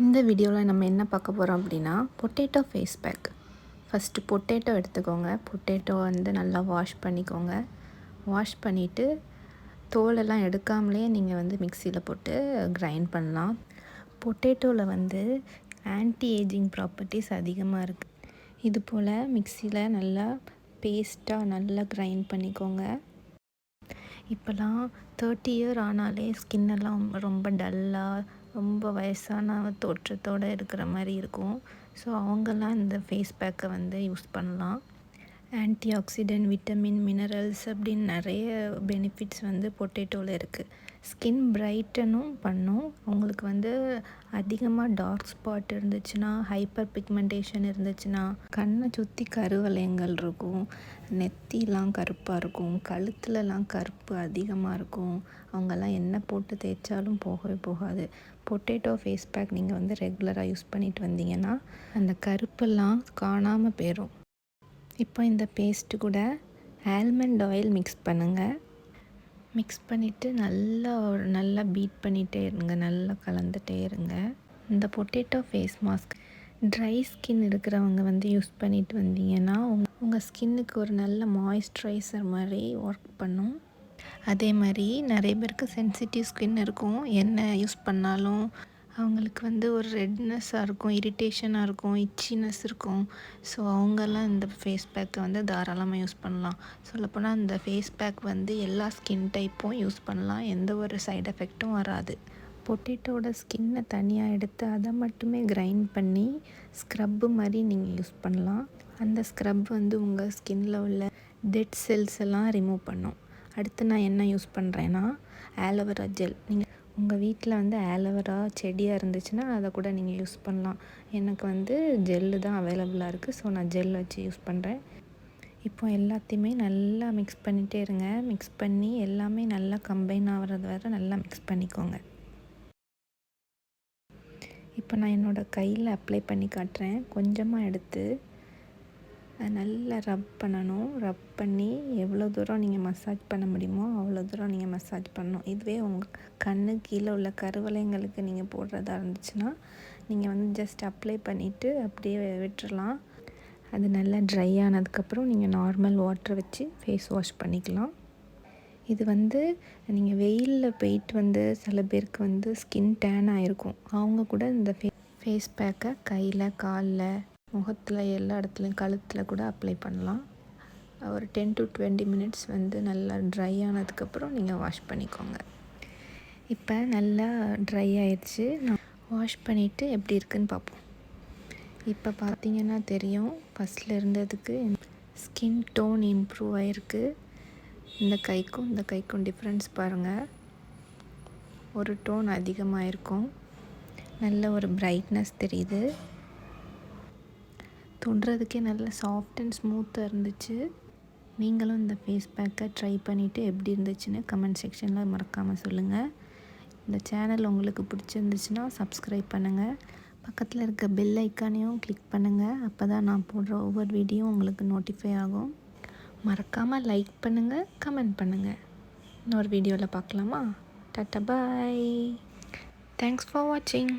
இந்த வீடியோவில் நம்ம என்ன பார்க்க போகிறோம் அப்படின்னா potato face pack. First potato எடுத்துக்கோங்க. பொட்டேட்டோ நல்லா வாஷ் பண்ணிக்கோங்க. வாஷ் பண்ணிவிட்டு தோலெல்லாம் எடுக்காமலே நீங்கள் மிக்சியில் போட்டு கிரைண்ட் பண்ணலாம். பொட்டேட்டோவில் ஆன்டி ஏஜிங் ப்ராப்பர்ட்டிஸ் அதிகமாக இருக்குது. இது போல் மிக்சியில் நல்லா பேஸ்ட்டாக நல்லா கிரைண்ட் பண்ணிக்கோங்க. இப்போலாம் 30 இயர் ஆனாலே ஸ்கின்னெல்லாம் ரொம்ப டல்லாக ரொம்ப வயசான தோற்றத்தோடு இருக்கிற மாதிரி இருக்கும். ஸோ அவங்கெல்லாம் இந்த ஃபேஸ் பேக்கை யூஸ் பண்ணலாம். ஆன்டி ஆக்சிடென்ட், விட்டமின், மினரல்ஸ் அப்படின்னு நிறைய பெனிஃபிட்ஸ் பொட்டேட்டோவில் இருக்குது. ஸ்கின் பிரைட்டனும் பண்ணும். உங்களுக்கு அதிகமாக டார்க் ஸ்பாட் இருந்துச்சுன்னா, ஹைப்பர் பிக்மெண்டேஷன் இருந்துச்சுன்னா, கண்ணை சுற்றி கருவளையங்கள் இருக்கும், நெத்திலாம் கருப்பாக இருக்கும், கழுத்துலலாம் கருப்பு அதிகமாக இருக்கும், அவங்கெல்லாம் எண்ணெய் போட்டு தேய்ச்சாலும் போகவே போகாது. பொட்டேட்டோ ஃபேஸ் பேக் நீங்கள் ரெகுலராக யூஸ் பண்ணிட்டு வந்தீங்கன்னா அந்த கருப்பெல்லாம் காணாமல் போயிடும். இப்போ இந்த பேஸ்ட்டு கூட ஆல்மண்ட் ஆயில் மிக்ஸ் பண்ணுங்கள். மிக்ஸ் பண்ணிவிட்டு நல்லா பீட் பண்ணிகிட்டே இருங்க, நல்லா கலந்துகிட்டே இருங்க. இந்த potato face mask dry skin இருக்கிறவங்க யூஸ் பண்ணிட்டு வந்தீங்கன்னா உங்கள் ஸ்கின்னுக்கு ஒரு நல்ல மாய்ஸ்சரைசர் மாதிரி ஒர்க் பண்ணும். அதே மாதிரி நிறைய பேருக்கு சென்சிட்டிவ் ஸ்கின் இருக்கும். என்ன யூஸ் பண்ணாலும் அவங்களுக்கு ஒரு ரெட்னஸ்ஸாக இருக்கும், இரிட்டேஷனாக இருக்கும், இச்சினஸ் இருக்கும். ஸோ அவங்கெல்லாம் இந்த ஃபேஸ் பேக்கை தாராளமாக யூஸ் பண்ணலாம். சொல்லப்போனால் இந்த ஃபேஸ் பேக் எல்லா ஸ்கின் டைப்பும் யூஸ் பண்ணலாம். எந்த ஒரு சைடு எஃபெக்ட்டும் வராது. பொட்டேட்டோட ஸ்கின்னை தனியாக எடுத்து அதை மட்டுமே கிரைண்ட் பண்ணி ஸ்க்ரப்பு மாதிரி நீங்கள் யூஸ் பண்ணலாம். அந்த ஸ்க்ரப் உங்கள் ஸ்கின்னில் உள்ள டெட் செல்ஸ் எல்லாம் ரிமூவ் பண்ணும். அடுத்து நான் என்ன யூஸ் பண்ணுறேன்னா ஆலோவேரா ஜெல். நீங்கள் உங்கள் வீட்டில் ஆலோவேரா செடியாக இருந்துச்சுன்னா அதை கூட நீங்கள் யூஸ் பண்ணலாம். எனக்கு ஜெல்லு தான் அவைலபிளாக இருக்குது. ஸோ நான் ஜெல் வச்சு யூஸ் பண்ணுறேன். இப்போ எல்லாத்தையுமே நல்லா மிக்ஸ் பண்ணிகிட்டே இருங்க. மிக்ஸ் பண்ணி எல்லாமே நல்லா கம்பைன் ஆகிறது வரை நல்லா மிக்ஸ் பண்ணிக்கோங்க. இப்போ நான் என்னோடய கையில் அப்ளை பண்ணி காட்டுறேன். கொஞ்சமாக எடுத்து நல்லா ரப் பண்ணணும். ரப் பண்ணி எவ்வளோ தூரம் நீங்கள் மசாஜ் பண்ண முடியுமோ அவ்வளோ தூரம் நீங்கள் மசாஜ் பண்ணணும். இதுவே உங்கள் கண்ணு கீழே உள்ள கருவளையங்களுக்கு நீங்கள் போடுறதா இருந்துச்சுன்னா நீங்கள் ஜஸ்ட் அப்ளை பண்ணிவிட்டு அப்படியே விட்டுறலாம். அது நல்லா ட்ரை ஆனதுக்கப்புறம் நீங்கள் நார்மல் வாட்டர் வச்சு ஃபேஸ் வாஷ் பண்ணிக்கலாம். இது நீங்கள் வெயிலில் போயிட்டு சில பேருக்கு ஸ்கின் டேன் ஆகிருக்கும். அவங்க கூட இந்த ஃபேஸ் பேக்கை கையில், காலில், முகத்தில், எல்லா இடத்துலையும், கழுத்தில் கூட அப்ளை பண்ணலாம். ஒரு 10 to 20 மினிட்ஸ் நல்லா ட்ரை ஆனதுக்கப்புறம் நீங்கள் வாஷ் பண்ணிக்கோங்க. இப்போ நல்லா ட்ரை ஆயிடுச்சு. நான் வாஷ் பண்ணிவிட்டு எப்படி இருக்குதுன்னு பார்ப்போம். இப்போ பார்த்தீங்கன்னா தெரியும், ஃபஸ்ட்டில் இருந்ததுக்கு ஸ்கின் டோன் இம்ப்ரூவ் ஆகிருக்கு. இந்த கைக்கும் டிஃப்ரென்ஸ் பாருங்கள். ஒரு டோன் அதிகமாக இருக்கும். நல்ல ஒரு பிரைட்னஸ் தெரியுது. தொடுறதுக்கே நல்ல சாஃப்ட் அண்ட் ஸ்மூத்தாக இருந்துச்சு. நீங்களும் இந்த ஃபேஸ் பேக்கை ட்ரை பண்ணிவிட்டு எப்படி இருந்துச்சுன்னு கமெண்ட் செக்ஷனில் மறக்காமல் சொல்லுங்கள். இந்த சேனல் உங்களுக்கு பிடிச்சிருந்துச்சுன்னா சப்ஸ்கிரைப் பண்ணுங்கள். பக்கத்தில் இருக்க பெல் ஐக்கானையும் கிளிக் பண்ணுங்கள். அப்போ தான் நான் போடுற ஒவ்வொரு வீடியோ உங்களுக்கு நோட்டிஃபை ஆகும். மறக்காமல் லைக் பண்ணுங்கள், கமெண்ட் பண்ணுங்கள். இன்னொரு வீடியோவில் பார்க்கலாமா? Tata, bye. தேங்க்ஸ் ஃபார் வாட்சிங்.